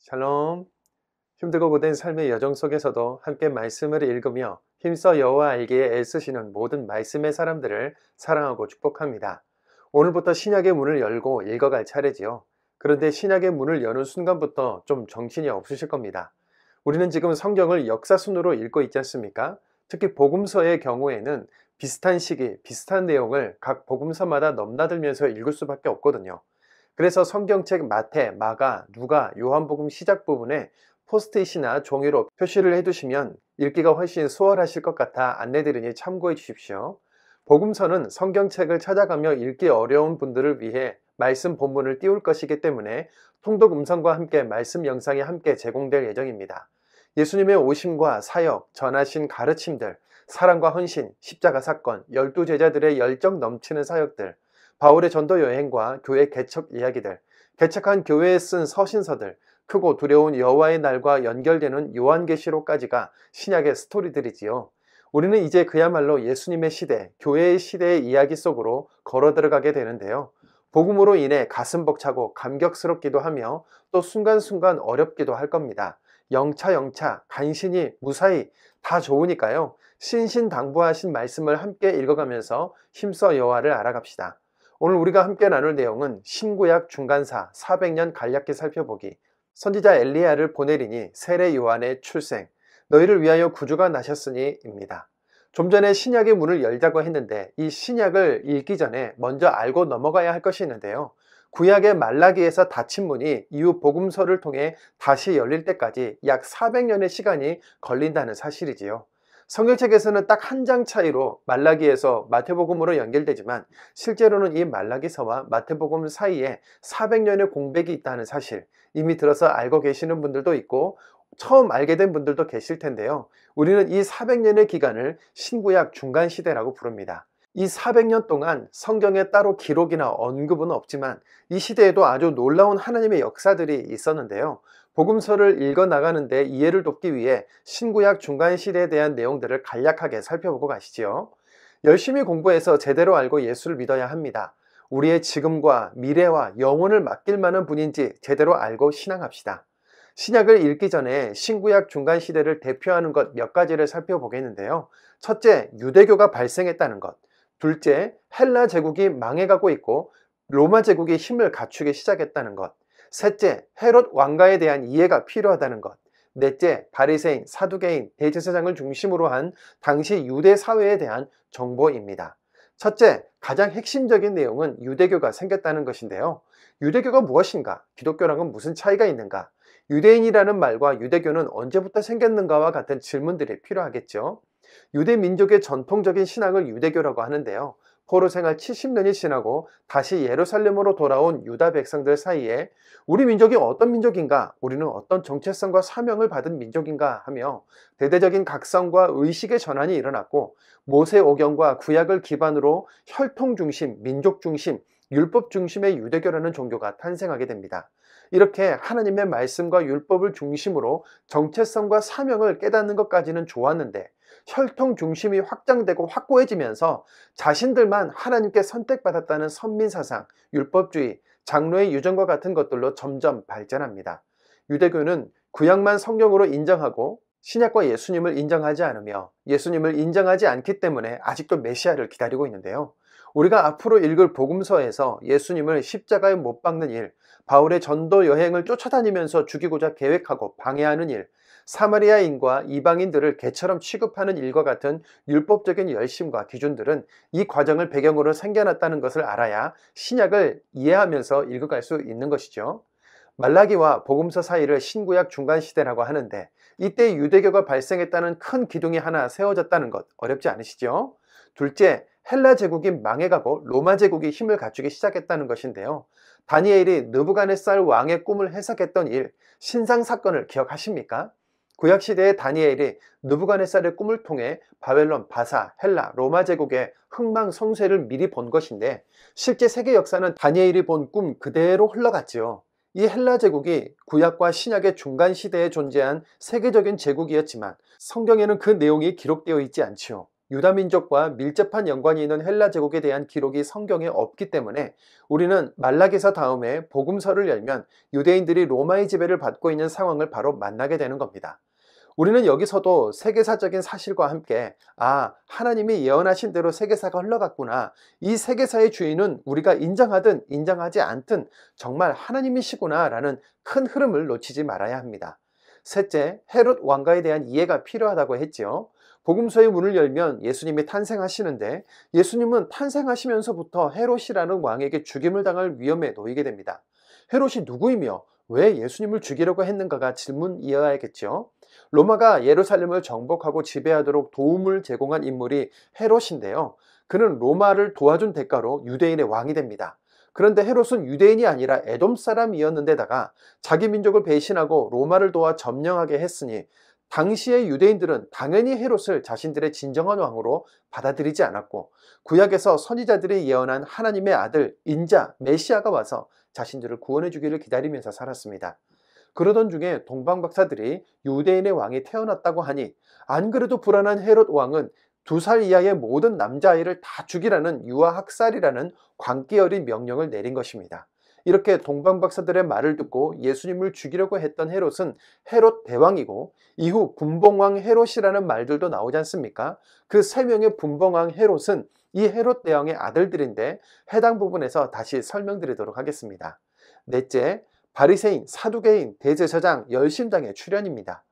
샬롬. 힘들고 고된 삶의 여정 속에서도 함께 말씀을 읽으며 힘써 여호와 알기에 애쓰시는 모든 말씀의 사람들을 사랑하고 축복합니다. 오늘부터 신약의 문을 열고 읽어갈 차례지요. 그런데 신약의 문을 여는 순간부터 좀 정신이 없으실 겁니다. 우리는 지금 성경을 역사순으로 읽고 있지 않습니까? 특히 복음서의 경우에는 비슷한 시기, 비슷한 내용을 각 복음서마다 넘나들면서 읽을 수밖에 없거든요. 그래서 성경책 마태, 마가, 누가, 요한복음 시작 부분에 포스트잇이나 종이로 표시를 해두시면 읽기가 훨씬 수월하실 것 같아 안내드리니 참고해 주십시오. 복음서는 성경책을 찾아가며 읽기 어려운 분들을 위해 말씀 본문을 띄울 것이기 때문에 통독 음성과 함께 말씀 영상이 함께 제공될 예정입니다. 예수님의 오심과 사역, 전하신 가르침들, 사랑과 헌신, 십자가 사건, 12제자들의 열정 넘치는 사역들, 바울의 전도 여행과 교회 개척 이야기들, 개척한 교회에 쓴 서신서들, 크고 두려운 여호와의 날과 연결되는 요한계시록까지가 신약의 스토리들이지요. 우리는 이제 그야말로 예수님의 시대, 교회의 시대의 이야기 속으로 걸어 들어가게 되는데요. 복음으로 인해 가슴 벅차고 감격스럽기도 하며 또 순간순간 어렵기도 할 겁니다. 영차 간신히 무사히 다 좋으니까요. 신신당부하신 말씀을 함께 읽어가면서 힘써 여호와를 알아갑시다. 오늘 우리가 함께 나눌 내용은 신구약 중간사 400년 간략히 살펴보기, 선지자 엘리야를 보내리니 세례 요한의 출생, 너희를 위하여 구주가 나셨으니 입니다. 좀 전에 신약의 문을 열자고 했는데 이 신약을 읽기 전에 먼저 알고 넘어가야 할 것이 있는데요. 구약의 말라기에서 닫힌 문이 이후 복음서를 통해 다시 열릴 때까지 약 400년의 시간이 걸린다는 사실이지요. 성경책에서는 딱 한 장 차이로 말라기에서 마태복음으로 연결되지만 실제로는 이 말라기서와 마태복음 사이에 400년의 공백이 있다는 사실, 이미 들어서 알고 계시는 분들도 있고 처음 알게 된 분들도 계실 텐데요. 우리는 이 400년의 기간을 신구약 중간시대라고 부릅니다. 이 400년 동안 성경에 따로 기록이나 언급은 없지만 이 시대에도 아주 놀라운 하나님의 역사들이 있었는데요. 복음서를 읽어 나가는데 이해를 돕기 위해 신구약 중간시대에 대한 내용들을 간략하게 살펴보고 가시지요. 열심히 공부해서 제대로 알고 예수를 믿어야 합니다. 우리의 지금과 미래와 영혼을 맡길 만한 분인지 제대로 알고 신앙합시다. 신약을 읽기 전에 신구약 중간시대를 대표하는 것 몇 가지를 살펴보겠는데요. 첫째, 유대교가 발생했다는 것. 둘째, 헬라 제국이 망해가고 있고 로마 제국이 힘을 갖추기 시작했다는 것. 셋째, 헤롯 왕가에 대한 이해가 필요하다는 것. 넷째, 바리새인, 사두개인, 대제사장을 중심으로 한 당시 유대 사회에 대한 정보입니다. 첫째, 가장 핵심적인 내용은 유대교가 생겼다는 것인데요. 유대교가 무엇인가? 기독교랑은 무슨 차이가 있는가? 유대인이라는 말과 유대교는 언제부터 생겼는가와 같은 질문들이 필요하겠죠. 유대 민족의 전통적인 신앙을 유대교라고 하는데요. 포로 생활 70년이 지나고 다시 예루살렘으로 돌아온 유다 백성들 사이에 우리 민족이 어떤 민족인가, 우리는 어떤 정체성과 사명을 받은 민족인가 하며 대대적인 각성과 의식의 전환이 일어났고 모세 오경과 구약을 기반으로 혈통 중심, 민족 중심, 율법 중심의 유대교라는 종교가 탄생하게 됩니다. 이렇게 하나님의 말씀과 율법을 중심으로 정체성과 사명을 깨닫는 것까지는 좋았는데 혈통 중심이 확장되고 확고해지면서 자신들만 하나님께 선택받았다는 선민사상, 율법주의, 장로의 유전과 같은 것들로 점점 발전합니다. 유대교는 구약만 성경으로 인정하고 신약과 예수님을 인정하지 않으며 예수님을 인정하지 않기 때문에 아직도 메시아를 기다리고 있는데요. 우리가 앞으로 읽을 복음서에서 예수님을 십자가에 못 박는 일, 바울의 전도 여행을 쫓아다니면서 죽이고자 계획하고 방해하는 일, 사마리아인과 이방인들을 개처럼 취급하는 일과 같은 율법적인 열심과 기준들은 이 과정을 배경으로 생겨났다는 것을 알아야 신약을 이해하면서 읽어갈 수 있는 것이죠. 말라기와 복음서 사이를 신구약 중간시대라고 하는데 이때 유대교가 발생했다는 큰 기둥이 하나 세워졌다는 것 어렵지 않으시죠? 둘째, 헬라 제국이 망해가고 로마 제국이 힘을 갖추기 시작했다는 것인데요. 다니엘이 느부갓네살 왕의 꿈을 해석했던 일, 신상 사건을 기억하십니까? 구약시대의 다니엘이 느부갓네살의 꿈을 통해 바벨론, 바사, 헬라, 로마 제국의 흥망성쇠를 미리 본 것인데 실제 세계 역사는 다니엘이 본 꿈 그대로 흘러갔지요. 이 헬라 제국이 구약과 신약의 중간 시대에 존재한 세계적인 제국이었지만 성경에는 그 내용이 기록되어 있지 않지요. 유다 민족과 밀접한 연관이 있는 헬라 제국에 대한 기록이 성경에 없기 때문에 우리는 말라기서 다음에 복음서를 열면 유대인들이 로마의 지배를 받고 있는 상황을 바로 만나게 되는 겁니다. 우리는 여기서도 세계사적인 사실과 함께 하나님이 예언하신 대로 세계사가 흘러갔구나. 이 세계사의 주인은 우리가 인정하든 인정하지 않든 정말 하나님이시구나 라는 큰 흐름을 놓치지 말아야 합니다. 셋째, 헤롯 왕가에 대한 이해가 필요하다고 했지요. 복음서의 문을 열면 예수님이 탄생하시는데 예수님은 탄생하시면서부터 헤롯이라는 왕에게 죽임을 당할 위험에 놓이게 됩니다. 헤롯이 누구이며 왜 예수님을 죽이려고 했는가가 질문이어야겠죠. 로마가 예루살렘을 정복하고 지배하도록 도움을 제공한 인물이 헤롯인데요. 그는 로마를 도와준 대가로 유대인의 왕이 됩니다. 그런데 헤롯은 유대인이 아니라 에돔 사람이었는데다가 자기 민족을 배신하고 로마를 도와 점령하게 했으니 당시의 유대인들은 당연히 헤롯을 자신들의 진정한 왕으로 받아들이지 않았고 구약에서 선지자들이 예언한 하나님의 아들 인자 메시아가 와서 자신들을 구원해 주기를 기다리면서 살았습니다. 그러던 중에 동방박사들이 유대인의 왕이 태어났다고 하니 안 그래도 불안한 헤롯 왕은 2살 이하의 모든 남자아이를 다 죽이라는 유아학살이라는 광기 어린 명령을 내린 것입니다. 이렇게 동방박사들의 말을 듣고 예수님을 죽이려고 했던 헤롯은 헤롯 대왕이고 이후 분봉왕 헤롯이라는 말들도 나오지 않습니까? 그 3명의 분봉왕 헤롯은 이 헤롯 대왕의 아들들인데 해당 부분에서 다시 설명드리도록 하겠습니다. 넷째, 바리새인, 사두개인, 대제사장, 열심당의 출현입니다.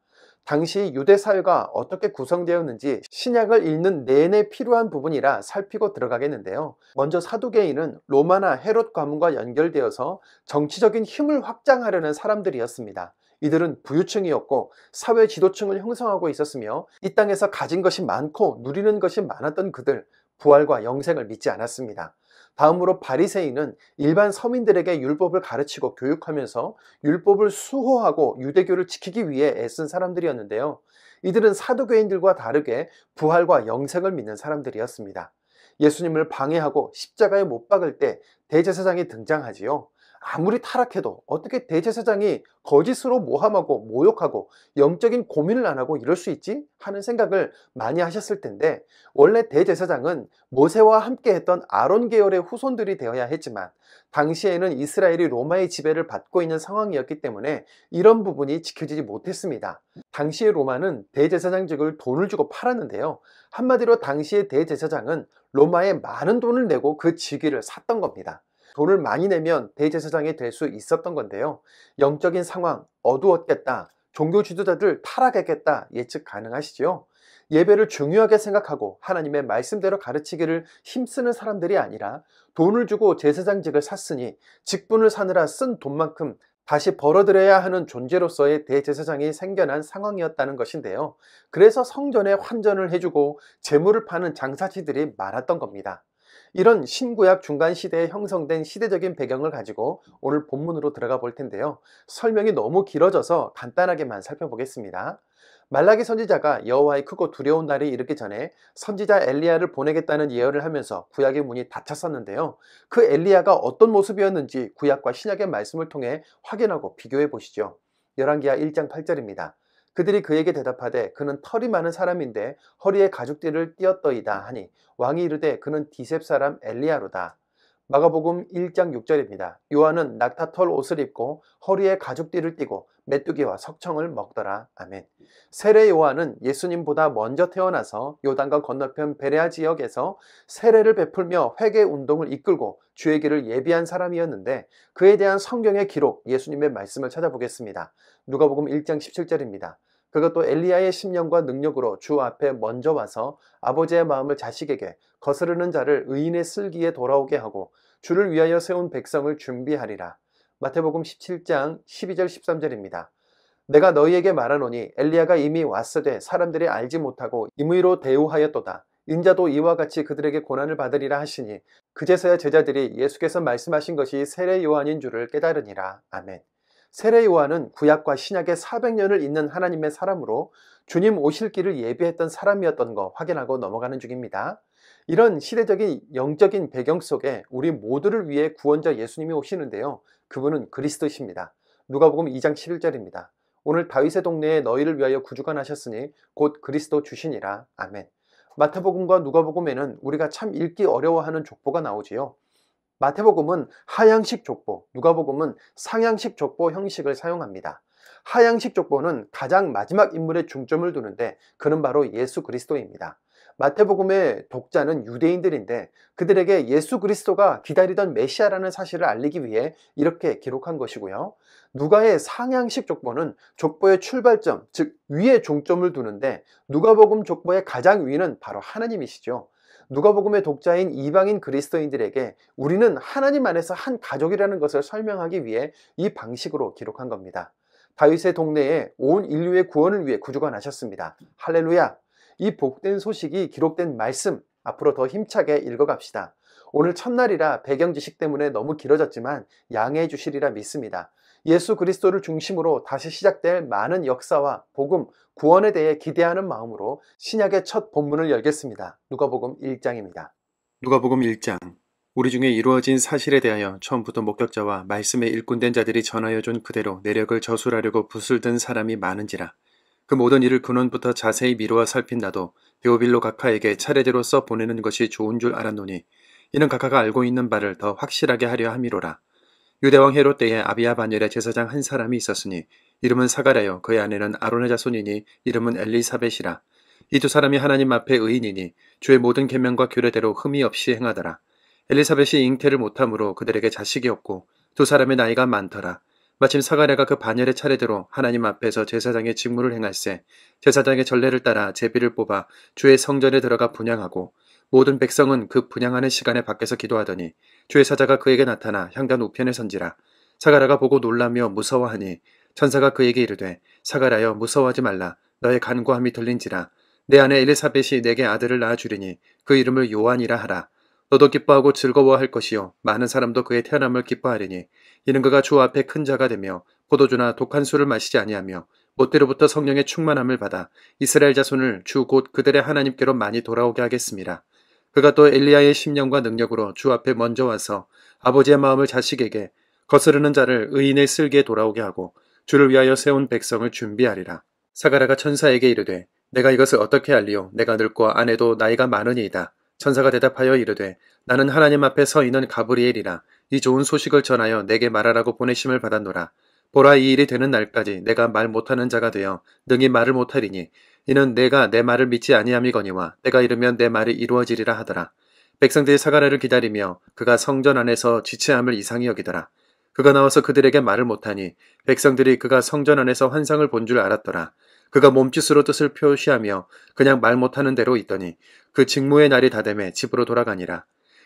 당시 유대 사회가 어떻게 구성되었는지 신약을 읽는 내내 필요한 부분이라 살피고 들어가겠는데요. 먼저 사두개인은 로마나 헤롯 가문과 연결되어서 정치적인 힘을 확장하려는 사람들이었습니다. 이들은 부유층이었고 사회 지도층을 형성하고 있었으며 이 땅에서 가진 것이 많고 누리는 것이 많았던 그들, 부활과 영생을 믿지 않았습니다. 다음으로 바리새인은 일반 서민들에게 율법을 가르치고 교육하면서 율법을 수호하고 유대교를 지키기 위해 애쓴 사람들이었는데요. 이들은 사두개인들과 다르게 부활과 영생을 믿는 사람들이었습니다. 예수님을 방해하고 십자가에 못 박을 때 대제사장이 등장하지요. 아무리 타락해도 어떻게 대제사장이 거짓으로 모함하고 모욕하고 영적인 고민을 안 하고 이럴 수 있지? 하는 생각을 많이 하셨을 텐데 원래 대제사장은 모세와 함께 했던 아론 계열의 후손들이 되어야 했지만 당시에는 이스라엘이 로마의 지배를 받고 있는 상황이었기 때문에 이런 부분이 지켜지지 못했습니다. 당시의 로마는 대제사장직을 돈을 주고 팔았는데요. 한마디로 당시의 대제사장은 로마에 많은 돈을 내고 그 직위를 샀던 겁니다. 돈을 많이 내면 대제사장이 될 수 있었던 건데요. 영적인 상황 어두웠겠다, 종교 지도자들 타락했겠다 예측 가능하시죠? 예배를 중요하게 생각하고 하나님의 말씀대로 가르치기를 힘쓰는 사람들이 아니라 돈을 주고 제사장직을 샀으니 직분을 사느라 쓴 돈만큼 다시 벌어들여야 하는 존재로서의 대제사장이 생겨난 상황이었다는 것인데요. 그래서 성전에 환전을 해주고 재물을 파는 장사치들이 많았던 겁니다. 이런 신구약 중간 시대에 형성된 시대적인 배경을 가지고 오늘 본문으로 들어가 볼 텐데요. 설명이 너무 길어져서 간단하게만 살펴보겠습니다. 말라기 선지자가 여호와의 크고 두려운 날이 이르기 전에 선지자 엘리야를 보내겠다는 예언을 하면서 구약의 문이 닫혔었는데요. 그 엘리야가 어떤 모습이었는지 구약과 신약의 말씀을 통해 확인하고 비교해 보시죠. 열왕기하 1장 8절입니다. 그들이 그에게 대답하되 그는 털이 많은 사람인데 허리에 가죽띠를 띠었더이다 하니 왕이 이르되 그는 디셉 사람 엘리야로다. 마가복음 1장 6절입니다. 요한은 낙타털 옷을 입고 허리에 가죽띠를 띠고 메뚜기와 석청을 먹더라. 아멘. 세례 요한은 예수님보다 먼저 태어나서 요단강 건너편 베레아 지역에서 세례를 베풀며 회개 운동을 이끌고 주의 길을 예비한 사람이었는데 그에 대한 성경의 기록, 예수님의 말씀을 찾아보겠습니다. 누가복음 1장 17절입니다. 그것도 엘리야의 심령과 능력으로 주 앞에 먼저 와서 아버지의 마음을 자식에게 거스르는 자를 의인의 슬기에 돌아오게 하고 주를 위하여 세운 백성을 준비하리라. 마태복음 17장 12절 13절입니다. 내가 너희에게 말하노니 엘리야가 이미 왔으되 사람들이 알지 못하고 임의로 대우하였도다. 인자도 이와 같이 그들에게 고난을 받으리라 하시니 그제서야 제자들이 예수께서 말씀하신 것이 세례 요한인 줄을 깨달으니라. 아멘. 세례 요한은 구약과 신약의 400년을 잇는 하나님의 사람으로 주님 오실 길을 예비했던 사람이었던 거 확인하고 넘어가는 중입니다. 이런 시대적인 영적인 배경 속에 우리 모두를 위해 구원자 예수님이 오시는데요. 그분은 그리스도십니다. 누가복음 2장 11절입니다. 오늘 다윗의 동네에 너희를 위하여 구주가 나셨으니 곧 그리스도 주시니라. 아멘. 마태복음과 누가복음에는 우리가 참 읽기 어려워하는 족보가 나오지요. 마태복음은 하향식 족보, 누가복음은 상향식 족보 형식을 사용합니다. 하향식 족보는 가장 마지막 인물에 중점을 두는데 그는 바로 예수 그리스도입니다. 마태복음의 독자는 유대인들인데 그들에게 예수 그리스도가 기다리던 메시아라는 사실을 알리기 위해 이렇게 기록한 것이고요. 누가의 상향식 족보는 족보의 출발점, 즉 위에 중점을 두는데 누가복음 족보의 가장 위는 바로 하나님이시죠. 누가복음의 독자인 이방인 그리스도인들에게 우리는 하나님 안에서 한 가족이라는 것을 설명하기 위해 이 방식으로 기록한 겁니다. 다윗의 동네에 온 인류의 구원을 위해 구주가 나셨습니다. 할렐루야! 이 복된 소식이 기록된 말씀, 앞으로 더 힘차게 읽어갑시다. 오늘 첫날이라 배경 지식 때문에 너무 길어졌지만 양해해 주시리라 믿습니다. 예수 그리스도를 중심으로 다시 시작될 많은 역사와 복음, 구원에 대해 기대하는 마음으로 신약의 첫 본문을 열겠습니다. 누가복음 1장입니다. 누가복음 1장. 우리 중에 이루어진 사실에 대하여 처음부터 목격자와 말씀에 일꾼된 자들이 전하여준 그대로 내력을 저술하려고 붓을 든 사람이 많은지라. 그 모든 일을 근원부터 자세히 미루어 살핀 나도 데오빌로 각하에게 차례대로 써 보내는 것이 좋은 줄 알았노니 이는 각하가 알고 있는 바를 더 확실하게 하려 함이로라. 유대왕 헤롯 때에 아비야 반열에 제사장 한 사람이 있었으니 이름은 사가랴요 그의 아내는 아론의 자손이니 이름은 엘리사벳이라. 이 두 사람이 하나님 앞에 의인이니 주의 모든 계명과 규례대로 흠이 없이 행하더라. 엘리사벳이 잉태를 못함으로 그들에게 자식이 없고 두 사람의 나이가 많더라. 마침 사가랴가 그 반열의 차례대로 하나님 앞에서 제사장의 직무를 행할세 제사장의 전례를 따라 제비를 뽑아 주의 성전에 들어가 분향하고 모든 백성은 그 분향하는 시간에 밖에서 기도하더니 주의 사자가 그에게 나타나 향단 우편에 선지라. 사가랴가 보고 놀라며 무서워하니 천사가 그에게 이르되 사가랴여 무서워하지 말라. 너의 간구함이 들린지라. 내 아내 엘리사벳이 내게 아들을 낳아주리니 그 이름을 요한이라 하라. 너도 기뻐하고 즐거워할 것이요 많은 사람도 그의 태어남을 기뻐하리니 이는 그가 주 앞에 큰 자가 되며 포도주나 독한 술을 마시지 아니하며 못대로부터 성령의 충만함을 받아 이스라엘 자손을 주 곧 그들의 하나님께로 많이 돌아오게 하겠습니다. 그가 또 엘리야의 심령과 능력으로 주 앞에 먼저 와서 아버지의 마음을 자식에게 거스르는 자를 의인의 쓸기에 돌아오게 하고 주를 위하여 세운 백성을 준비하리라. 사가랴가 천사에게 이르되 내가 이것을 어떻게 알리오? 내가 늙고 아내도 나이가 많으니이다. 천사가 대답하여 이르되 나는 하나님 앞에 서 있는 가브리엘이라. 이 좋은 소식을 전하여 내게 말하라고 보내심을 받았노라. 보라 이 일이 되는 날까지 내가 말 못하는 자가 되어 능히 말을 못하리니 이는 내가 내 말을 믿지 아니함이거니와 때가 이르면 내 말이 이루어지리라 하더라. 백성들이 사가랴를 기다리며 그가 성전 안에서 지체함을 이상히 여기더라. 그가 나와서 그들에게 말을 못하니 백성들이 그가 성전 안에서 환상을 본 줄 알았더라. 그가 몸짓으로 뜻을 표시하며 그냥 말 못하는 대로 있더니 그 직무의 날이 다되매 집으로 돌아가니라.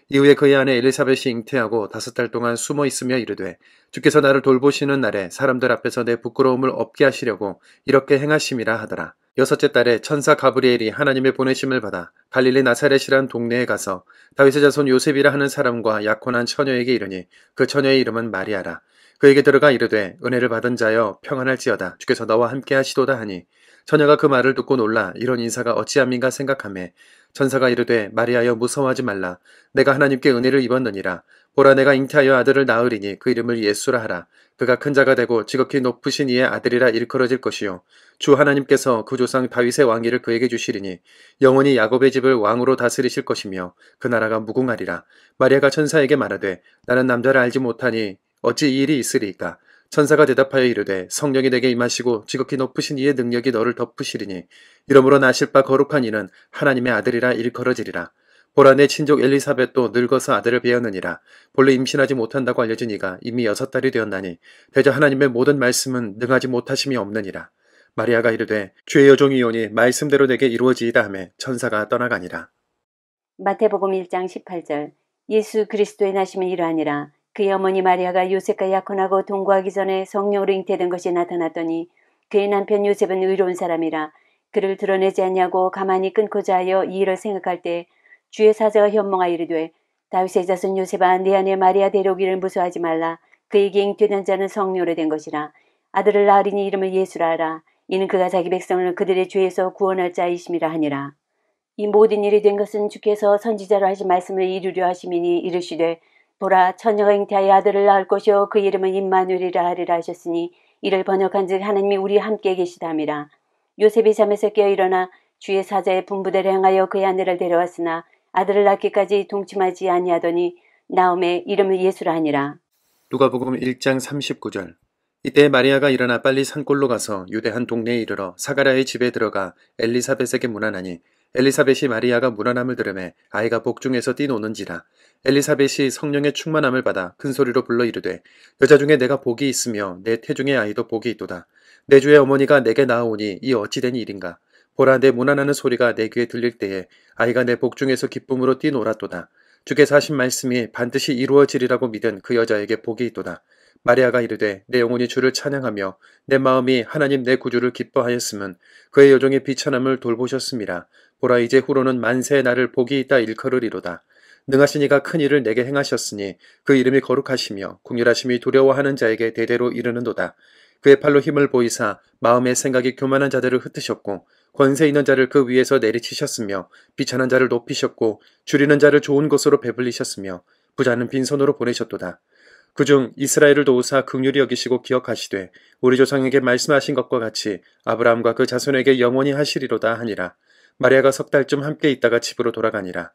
이후에 그의 아내 엘리사벳이 잉태하고 5달 동안 숨어 있으며 이르되 주께서 나를 돌보시는 날에 사람들 앞에서 내 부끄러움을 없게 하시려고 이렇게 행하심이라 하더라. 6째 달에 천사 가브리엘이 하나님의 보내심을 받아 갈릴리 나사렛이란 동네에 가서 다윗의 자손 요셉이라 하는 사람과 약혼한 처녀에게 이르니 그 처녀의 이름은 마리아라. 그에게 들어가 이르되 은혜를 받은 자여 평안할지어다 주께서 너와 함께 하시도다 하니 처녀가 그 말을 듣고 놀라 이런 인사가 어찌함인가 생각하매 천사가 이르되 마리아여 무서워하지 말라. 내가 하나님께 은혜를 입었느니라. 보라 내가 잉태하여 아들을 낳으리니 그 이름을 예수라 하라. 그가 큰 자가 되고 지극히 높으신 이의 아들이라 일컬어질 것이요 주 하나님께서 그 조상 다윗의 왕위를 그에게 주시리니 영원히 야곱의 집을 왕으로 다스리실 것이며 그 나라가 무궁하리라. 마리아가 천사에게 말하되 나는 남자를 알지 못하니 어찌 이 일이 있으리이까. 천사가 대답하여 이르되 성령이 내게 임하시고 지극히 높으신 이의 능력이 너를 덮으시리니 이러므로 나실 바 거룩한 이는 하나님의 아들이라 일컬어지리라. 보라 내 친족 엘리사벳도 늙어서 아들을 배었느니라. 본래 임신하지 못한다고 알려진 이가 이미 6달이 되었나니 대저 하나님의 모든 말씀은 능하지 못하심이 없느니라. 마리아가 이르되 주의 여종이오니 말씀대로 내게 이루어지이다 하매 천사가 떠나가니라. 마태복음 1장 18절. 예수 그리스도의 나심은 이러하니라. 그의 어머니 마리아가 요셉과 약혼하고 동거하기 전에 성령으로 잉태된 것이 나타났더니 그의 남편 요셉은 의로운 사람이라. 그를 드러내지 않냐고 가만히 끊고자 하여 이 일을 생각할 때 주의 사자가 현몽하여 이르되 다윗의 자손 요셉아 네 아내 마리아 데려오기를 무서워하지 말라. 그에게 잉태된 자는 성령으로 된 것이라. 아들을 낳으리니 이름을 예수라 하라. 이는 그가 자기 백성을 그들의 죄에서 구원할 자이심이라 하니라. 이 모든 일이 된 것은 주께서 선지자로 하신 말씀을 이루려 하심이니 이르시되 보라 처녀가 잉태하여 아들을 낳을 것이요 그 이름은 임마누엘이라 하리라 하셨으니 이를 번역한즉 하나님이 우리 함께 계시다미라. 요셉이 잠에서 깨어 일어나 주의 사자의 분부대로 행하여 그의 아내를 데려왔으나 아들을 낳기까지 동침하지 아니하더니 나음의 이름을 예수라 하니라. 누가복음 1장 39절. 이때 마리아가 일어나 빨리 산골로 가서 유대 한 동네에 이르러 사가랴의 집에 들어가 엘리사벳에게 문안하니 엘리사벳이 마리아가 문안함을 들으매 아이가 복중에서 뛰노는지라. 엘리사벳이 성령의 충만함을 받아 큰 소리로 불러 이르되 여자 중에 내가 복이 있으며 내 태중의 아이도 복이 있도다. 내 주의 어머니가 내게 낳아오니 이 어찌된 일인가. 보라, 내 문안하는 소리가 내 귀에 들릴 때에 아이가 내 복중에서 기쁨으로 뛰놀았도다. 주께서 하신 말씀이 반드시 이루어지리라고 믿은 그 여자에게 복이 있도다. 마리아가 이르되 내 영혼이 주를 찬양하며 내 마음이 하나님 내 구주를 기뻐하였음은 그의 여종의 비천함을 돌보셨음이라. 보라, 이제 후로는 만세의 나를 복이 있다 일컬으리로다. 능하신 이가 큰 일을 내게 행하셨으니 그 이름이 거룩하시며 궁휼하심이 두려워하는 자에게 대대로 이르는도다. 그의 팔로 힘을 보이사 마음의 생각이 교만한 자들을 흩으셨고 권세 있는 자를 그 위에서 내리치셨으며 비천한 자를 높이셨고 줄이는 자를 좋은 곳으로 배불리셨으며 부자는 빈손으로 보내셨도다. 그중 이스라엘을 도우사 긍휼히 여기시고 기억하시되 우리 조상에게 말씀하신 것과 같이 아브라함과 그 자손에게 영원히 하시리로다 하니라. 마리아가 석 달쯤 함께 있다가 집으로 돌아가니라.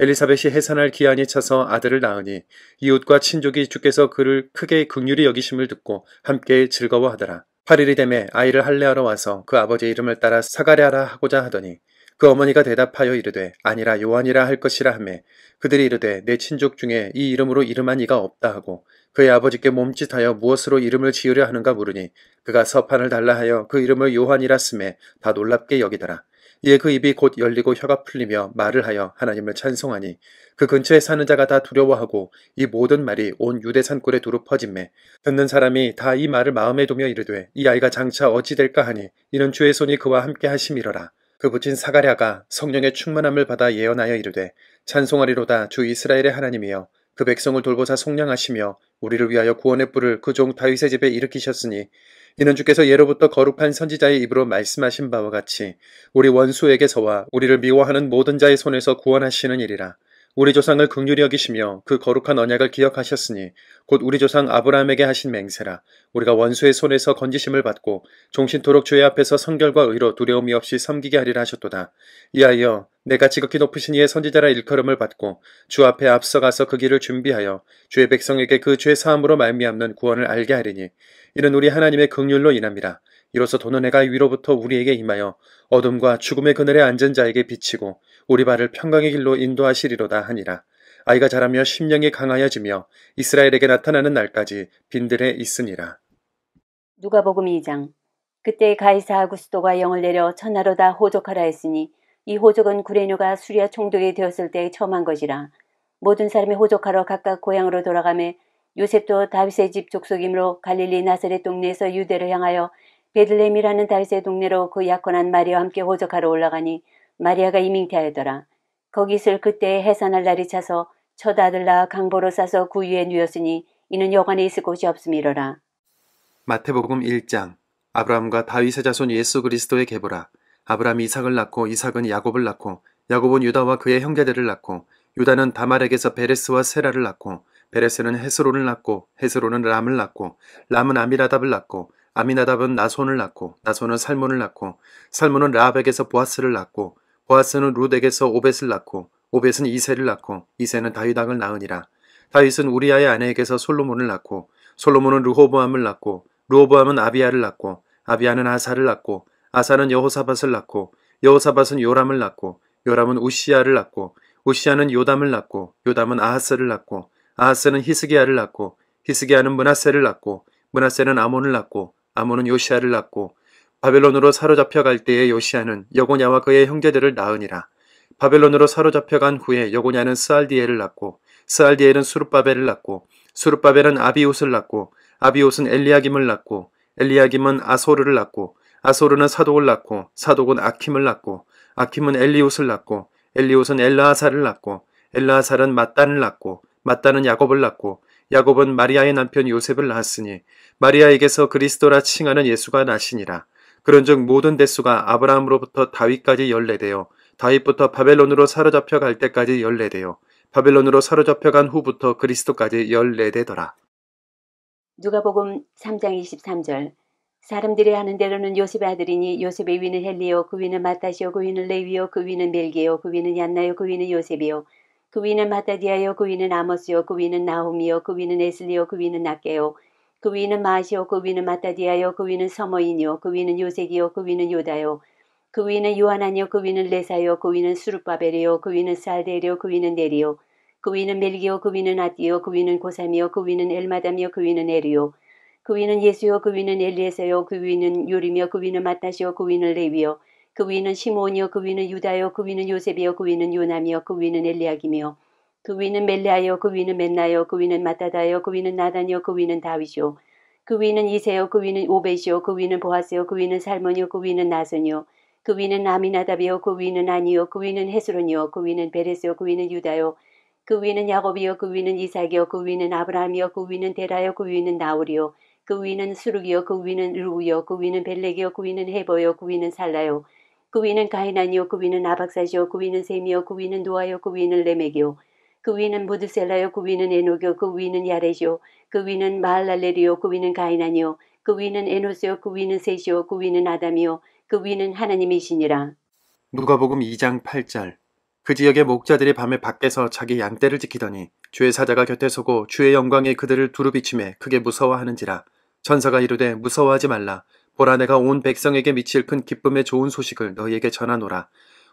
엘리사벳이 해산할 기한이 차서 아들을 낳으니 이웃과 친족이 주께서 그를 크게 긍휼히 여기심을 듣고 함께 즐거워하더라. 8일이 되매 아이를 할례하러 와서 그 아버지의 이름을 따라 사가랴라 하고자 하더니 그 어머니가 대답하여 이르되 아니라 요한이라 할 것이라 하매 그들이 이르되 내 친족 중에 이 이름으로 이름한 이가 없다 하고 그의 아버지께 몸짓하여 무엇으로 이름을 지으려 하는가 물으니 그가 서판을 달라 하여 그 이름을 요한이라 쓰매 다 놀랍게 여기더라. 이에 그 입이 곧 열리고 혀가 풀리며 말을 하여 하나님을 찬송하니 그 근처에 사는 자가 다 두려워하고 이 모든 말이 온 유대 산골에 두루 퍼짐매 듣는 사람이 다 이 말을 마음에 두며 이르되 이 아이가 장차 어찌 될까 하니 이는 주의 손이 그와 함께 하심이러라. 그 부친 사가랴가 성령의 충만함을 받아 예언하여 이르되 찬송하리로다. 주 이스라엘의 하나님이여 그 백성을 돌보사 속량하시며 우리를 위하여 구원의 뿔을 그 종 다윗의 집에 일으키셨으니 이는 주께서 예로부터 거룩한 선지자의 입으로 말씀하신 바와 같이 우리 원수에게서와 우리를 미워하는 모든 자의 손에서 구원하시는 일이라. 우리 조상을 긍휼히 여기시며 그 거룩한 언약을 기억하셨으니 곧 우리 조상 아브라함에게 하신 맹세라. 우리가 원수의 손에서 건지심을 받고 종신토록 주의 앞에서 성결과 의로 두려움이 없이 섬기게 하리라 하셨도다. 이하여 내가 지극히 높으신 이의 선지자라 일컬음을 받고 주 앞에 앞서가서 그 길을 준비하여 주의 백성에게 그 죄 사함으로 말미암는 구원을 알게 하리니 이는 우리 하나님의 긍휼로 인함이라. 이로써 도는 해가 위로부터 우리에게 임하여 어둠과 죽음의 그늘에 앉은 자에게 비치고 우리 발을 평강의 길로 인도하시리로다 하니라. 아이가 자라며 심령이 강하여지며 이스라엘에게 나타나는 날까지 빈들에 있으니라. 누가복음 2장. 그때 가이사 아구스도가 영을 내려 천하로 다 호족하라 했으니 이 호족은 구레뇨가 수리아 총독이 되었을 때 처음 한 것이라. 모든 사람이 호족하러 각각 고향으로 돌아가매 요셉도 다윗의 집 족속이므로 갈릴리 나사렛 동네에서 유대를 향하여 베들레헴이라는 다윗의 동네로 그 약혼한 마리아와 함께 호족하러 올라가니 마리아가 이밍태하였더라. 거기 있을 그때에 해산할 날이 차서 첫 아들 낳아 강보로 싸서 구유에 누였으니 이는 여관에 있을 곳이 없음이러라. 마태복음 1장. 아브라함과 다윗의 자손 예수 그리스도의 계보라. 아브라함이 이삭을 낳고 이삭은 야곱을 낳고 야곱은 유다와 그의 형제들을 낳고 유다는 다말에게서 베레스와 세라를 낳고 베레스는 헤스론을 낳고 헤스론은 람을 낳고 람은 아미나답을 낳고 아미나답은 나손을 낳고 나손은 살몬을 낳고 살몬은 라합에게서 보아스를 낳고 보아스는 룻에게서 오벳을 낳고 오벳은 이새를 낳고 이새는 다윗 왕을 낳으니라. 다윗은 우리아의 아내에게서 솔로몬을 낳고 솔로몬은 르호보암을 낳고 르호보암은 아비야를 낳고 아비야는 아사를 낳고 아사는 여호사밧을 낳고 여호사밧은 요람을 낳고 요람은 우시야를 낳고 우시야는 요담을 낳고 요담은 아하스를 낳고 아하스는 히스기야를 낳고 히스기야는 므낫세를 낳고 므낫세는 아몬을 낳고 아몬은 요시야를 낳고 바벨론으로 사로잡혀 갈 때에 요시야는 여고냐와 그의 형제들을 낳으니라. 바벨론으로 사로잡혀간 후에 여고냐는 스알디엘을 낳고 스알디엘은 수룹바벨을 낳고 수룹바벨은 아비옷을 낳고 아비옷은 엘리야김을 낳고 엘리야김은 아소르를 낳고 아소르는 사독을 낳고 사독은 아킴을 낳고 아킴은 엘리옷을 낳고 엘리옷은 엘라하사를 낳고 엘라하살은 mat단을 낳고 mat단은 야곱을 낳고 야곱은 마리아의 남편 요셉을 낳았으니 마리아에게서 그리스도라 칭하는 예수가 나시니라. 그런즉 모든 대수가 아브라함으로부터 다윗까지 14대요 다윗부터 바벨론으로 사로잡혀 갈 때까지 14대요 바벨론으로 사로잡혀 간 후부터 그리스도까지 14대더라. 누가복음 3장 23절. 사람들이 하는 대로는 요셉의 아들이니 요셉의 위는 헬리요 그 위는 마따시요 그 위는 레위요 그 위는 멜기요 그 위는 얀나요 그 위는 요셉이요 그 위는 마따디아요 그 위는 아모스요 그 위는 나홈이요 그 위는 에슬리요 그 위는 낫게요 그 위는 마시요 그 위는 마따디아요 그 위는 서머인이요 그 위는 요색이요 그 위는 요다요 그 위는 요하나니요 그 위는 레사요 그 위는 수룹바벨이요 그 위는 살데리요 그 위는 네리요 그 위는 멜기요 그 위는 아띠요 그 위는 고삼이요 그 위는 엘마담이요 그 위는 에리요 그 위는 예수요 그 위는 엘리에서요 그 위는 요리며 그 위는 마따시요 그 위는 레위요 그 위는 시몬이요 그 위는 유다요 그 위는 요셉이요 그 위는 요남이요 그 위는 엘리야김이요 그 위는 멜레아요 그 위는 맨나요 그 위는 마따다요 그 위는 나단이요 그 위는 다윗이요 그 위는 이세요 그 위는 오벳이요 그 위는 보아스요 그 위는 살몬이요 그 위는 나선이요 그 위는 아미나답이요 그 위는 아니요 그 위는 헤스론이요 그 위는 베레스요 그 위는 유다요 그 위는 야곱이요 그 위는 이삭이요 그 위는 아브라함이요 그 위는 데라요 그 위는 나홀이요 그 위는 수룩이요 그 위는 르우요 그 위는 벨렉이요 그 위는 헤버요 그 위는 살라요 그 위는 가히난이요 그 위는 아박사시요 그 위는 셈이요 그 위는 노아요 그 위는 레멕이요 그 위는 무드셀라요 그 위는 에녹이요 그 위는 야렛이요 그 위는 마할랄렐이요 그 위는 가히난이요 그 위는 에노스요 그 위는 셋이요 그 위는 아담이요 그 위는 하나님이시니라. 누가복음 2장 8절. 그 지역의 목자들이 밤에 밖에서 자기 양떼를 지키더니 주의 사자가 곁에 서고 주의 영광이 그들을 두루 비추매 크게 무서워하는지라. 천사가 이르되 무서워하지 말라. 보라 내가 온 백성에게 미칠 큰 기쁨의 좋은 소식을 너희에게 전하노라.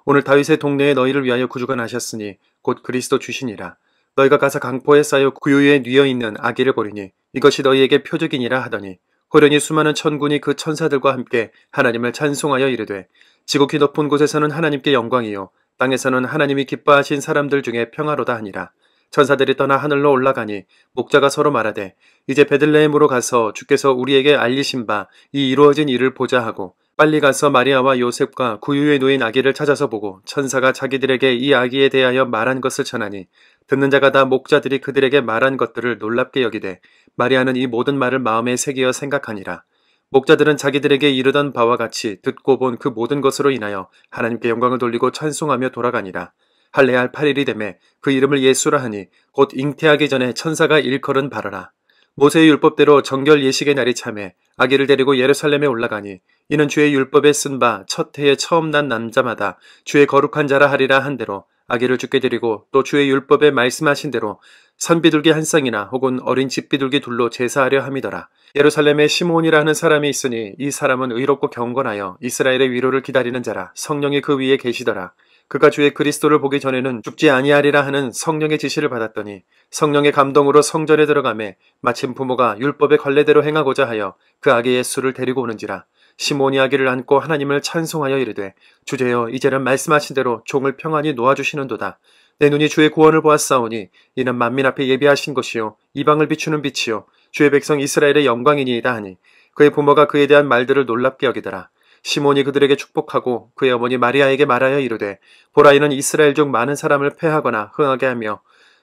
오늘 다윗의 동네에 너희를 위하여 구주가 나셨으니 곧 그리스도 주시니라. 너희가 가서 강포에 쌓여 구유에 뉘어 있는 아기를 보리니 이것이 너희에게 표적이니라 하더니 호련히 수많은 천군이 그 천사들과 함께 하나님을 찬송하여 이르되 지극히 높은 곳에서는 하나님께 영광이요 땅에서는 하나님이 기뻐하신 사람들 중에 평화로다 하니라. 천사들이 떠나 하늘로 올라가니 목자가 서로 말하되 이제 베들레헴으로 가서 주께서 우리에게 알리신 바 이 이루어진 일을 보자 하고 빨리 가서 마리아와 요셉과 구유에 놓인 아기를 찾아서 보고 천사가 자기들에게 이 아기에 대하여 말한 것을 전하니 듣는 자가 다 목자들이 그들에게 말한 것들을 놀랍게 여기되 마리아는 이 모든 말을 마음에 새기어 생각하니라. 목자들은 자기들에게 이르던 바와 같이 듣고 본 그 모든 것으로 인하여 하나님께 영광을 돌리고 찬송하며 돌아가니라. 할례할 8일이 되매 그 이름을 예수라 하니 곧 잉태하기 전에 천사가 일컬은 바라라. 모세의 율법대로 정결 예식의 날이 참에 아기를 데리고 예루살렘에 올라가니 이는 주의 율법에 쓴 바 첫 해에 처음 난 남자마다 주의 거룩한 자라 하리라 한 대로 아기를 주께 드리고 또 주의 율법에 말씀하신 대로 산비둘기 한 쌍이나 혹은 어린 집비둘기 둘로 제사하려 함이더라. 예루살렘에 시므온이라 하는 사람이 있으니 이 사람은 의롭고 경건하여 이스라엘의 위로를 기다리는 자라. 성령이 그 위에 계시더라. 그가 주의 그리스도를 보기 전에는 죽지 아니하리라 하는 성령의 지시를 받았더니 성령의 감동으로 성전에 들어가매 마침 부모가 율법의 관례대로 행하고자 하여 그 아기 예수를 데리고 오는지라. 시몬이 아기를 안고 하나님을 찬송하여 이르되 주제여 이제는 말씀하신 대로 종을 평안히 놓아주시는도다. 내 눈이 주의 구원을 보았사오니 이는 만민 앞에 예비하신 것이요 이방을 비추는 빛이요 주의 백성 이스라엘의 영광이니이다 하니 그의 부모가 그에 대한 말들을 놀랍게 여기더라. 시몬이 그들에게 축복하고 그의 어머니 마리아에게 말하여 이르되 보라 이는 이스라엘 중 많은 사람을 패하거나 흥하게 하며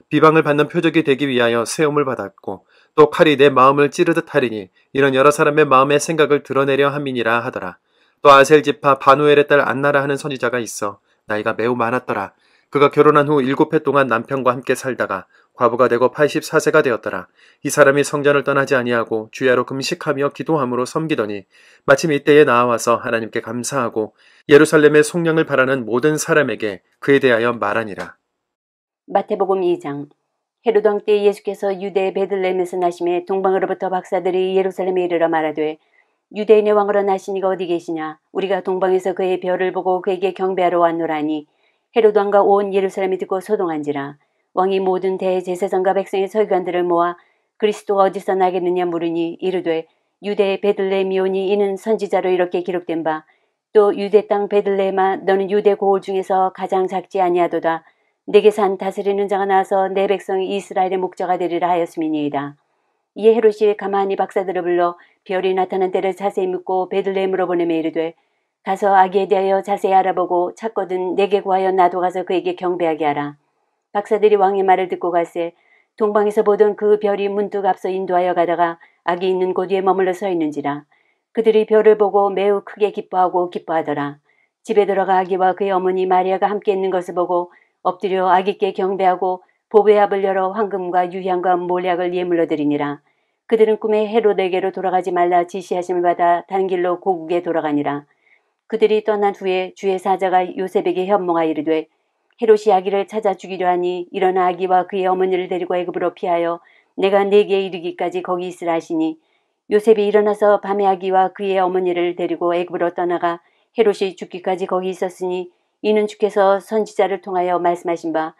비방을 받는 표적이 되기 위하여 세움을 받았고 또 칼이 내 마음을 찌르듯 하리니 이는 여러 사람의 마음의 생각을 드러내려 함이니라 하더라. 또 아셀 지파 바누엘의 딸 안나라 하는 선지자가 있어 나이가 매우 많았더라. 그가 결혼한 후 7해 동안 남편과 함께 살다가 과부가 되고 84세가 되었더라. 이 사람이 성전을 떠나지 아니하고 주야로 금식하며 기도함으로 섬기더니 마침 이때에 나와서 하나님께 감사하고 예루살렘의 속량을 바라는 모든 사람에게 그에 대하여 말하니라. 마태복음 2장. 헤롯 왕 때 예수께서 유대 베들레헴에서 나심에 동방으로부터 박사들이 예루살렘에 이르러 말하되 유대인의 왕으로 나신 이가 어디 계시냐? 우리가 동방에서 그의 별을 보고 그에게 경배하러 왔노라니. 헤롯 왕과 온 예루살렘이 듣고 소동한지라. 왕이 모든 대제사장과 백성의 서기관들을 모아 그리스도가 어디서 나겠느냐 물으니 이르되 유대 베들레헴이오니 이는 선지자로 이렇게 기록된 바 또 유대 땅 베들레헴아 너는 유대 고을 중에서 가장 작지 아니하도다. 내게 산 다스리는 자가 나와서 내 백성 이스라엘의 목자가 되리라 하였음이니이다. 이에 헤롯이 가만히 박사들을 불러 별이 나타난 때를 자세히 묻고 베들레헴으로 보내며 이르되 가서 아기에 대하여 자세히 알아보고 찾거든 내게 구하여 나도 가서 그에게 경배하게 하라. 박사들이 왕의 말을 듣고 갈새 동방에서 보던 그 별이 문득 앞서 인도하여 가다가 아기 있는 곳 위에 머물러 서 있는지라. 그들이 별을 보고 매우 크게 기뻐하고 기뻐하더라. 집에 들어가 아기와 그의 어머니 마리아가 함께 있는 것을 보고 엎드려 아기께 경배하고 보배압을 열어 황금과 유향과 몰약을 예물로 드리니라. 그들은 꿈에 헤롯에게로 돌아가지 말라 지시하심을 받아 다른 길로 고국에 돌아가니라. 그들이 떠난 후에 주의 사자가 요셉에게 현몽하 이르되 헤롯이 아기를 찾아 죽이려 하니 일어나 아기와 그의 어머니를 데리고 애굽으로 피하여 내가 네게 이르기까지 거기 있으라 하시니 요셉이 일어나서 밤에 아기와 그의 어머니를 데리고 애굽으로 떠나가 헤롯이 죽기까지 거기 있었으니 이는 주께서 선지자를 통하여 말씀하신 바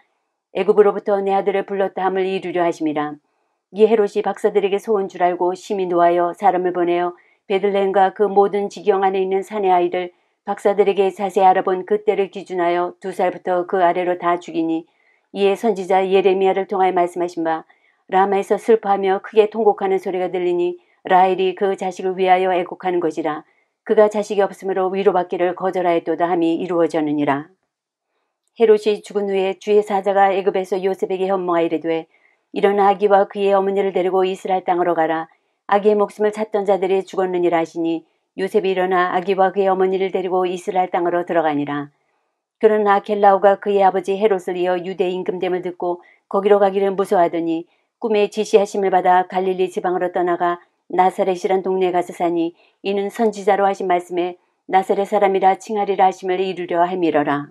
애굽으로부터 내 아들을 불렀다 함을 이루려 하심이라. 이 헤롯이 박사들에게 소원 줄 알고 심히 노하여 사람을 보내어 베들레헴과 그 모든 지경 안에 있는 사내 아이를 박사들에게 자세히 알아본 그때를 기준하여 2살부터 그 아래로 다 죽이니 이에 선지자 예레미야를 통하여 말씀하신 바 라마에서 슬퍼하며 크게 통곡하는 소리가 들리니 라헬이 그 자식을 위하여 애곡하는 것이라. 그가 자식이 없으므로 위로받기를 거절하였도다 함이 이루어졌느니라. 헤롯이 죽은 후에 주의 사자가 애굽에서 요셉에게 현몽하 이르되 일어나 아기와 그의 어머니를 데리고 이스라엘 땅으로 가라. 아기의 목숨을 찾던 자들이 죽었느니라 하시니 요셉이 일어나 아기와 그의 어머니를 데리고 이스라엘 땅으로 들어가니라. 그러나 겔라오가 그의 아버지 헤롯을 이어 유대 임금됨을 듣고 거기로 가기를 무서워하더니 꿈에 지시하심을 받아 갈릴리 지방으로 떠나가 나사렛이란 동네에 가서 사니 이는 선지자로 하신 말씀에 나사렛 사람이라 칭하리라 하심을 이루려 함이러라.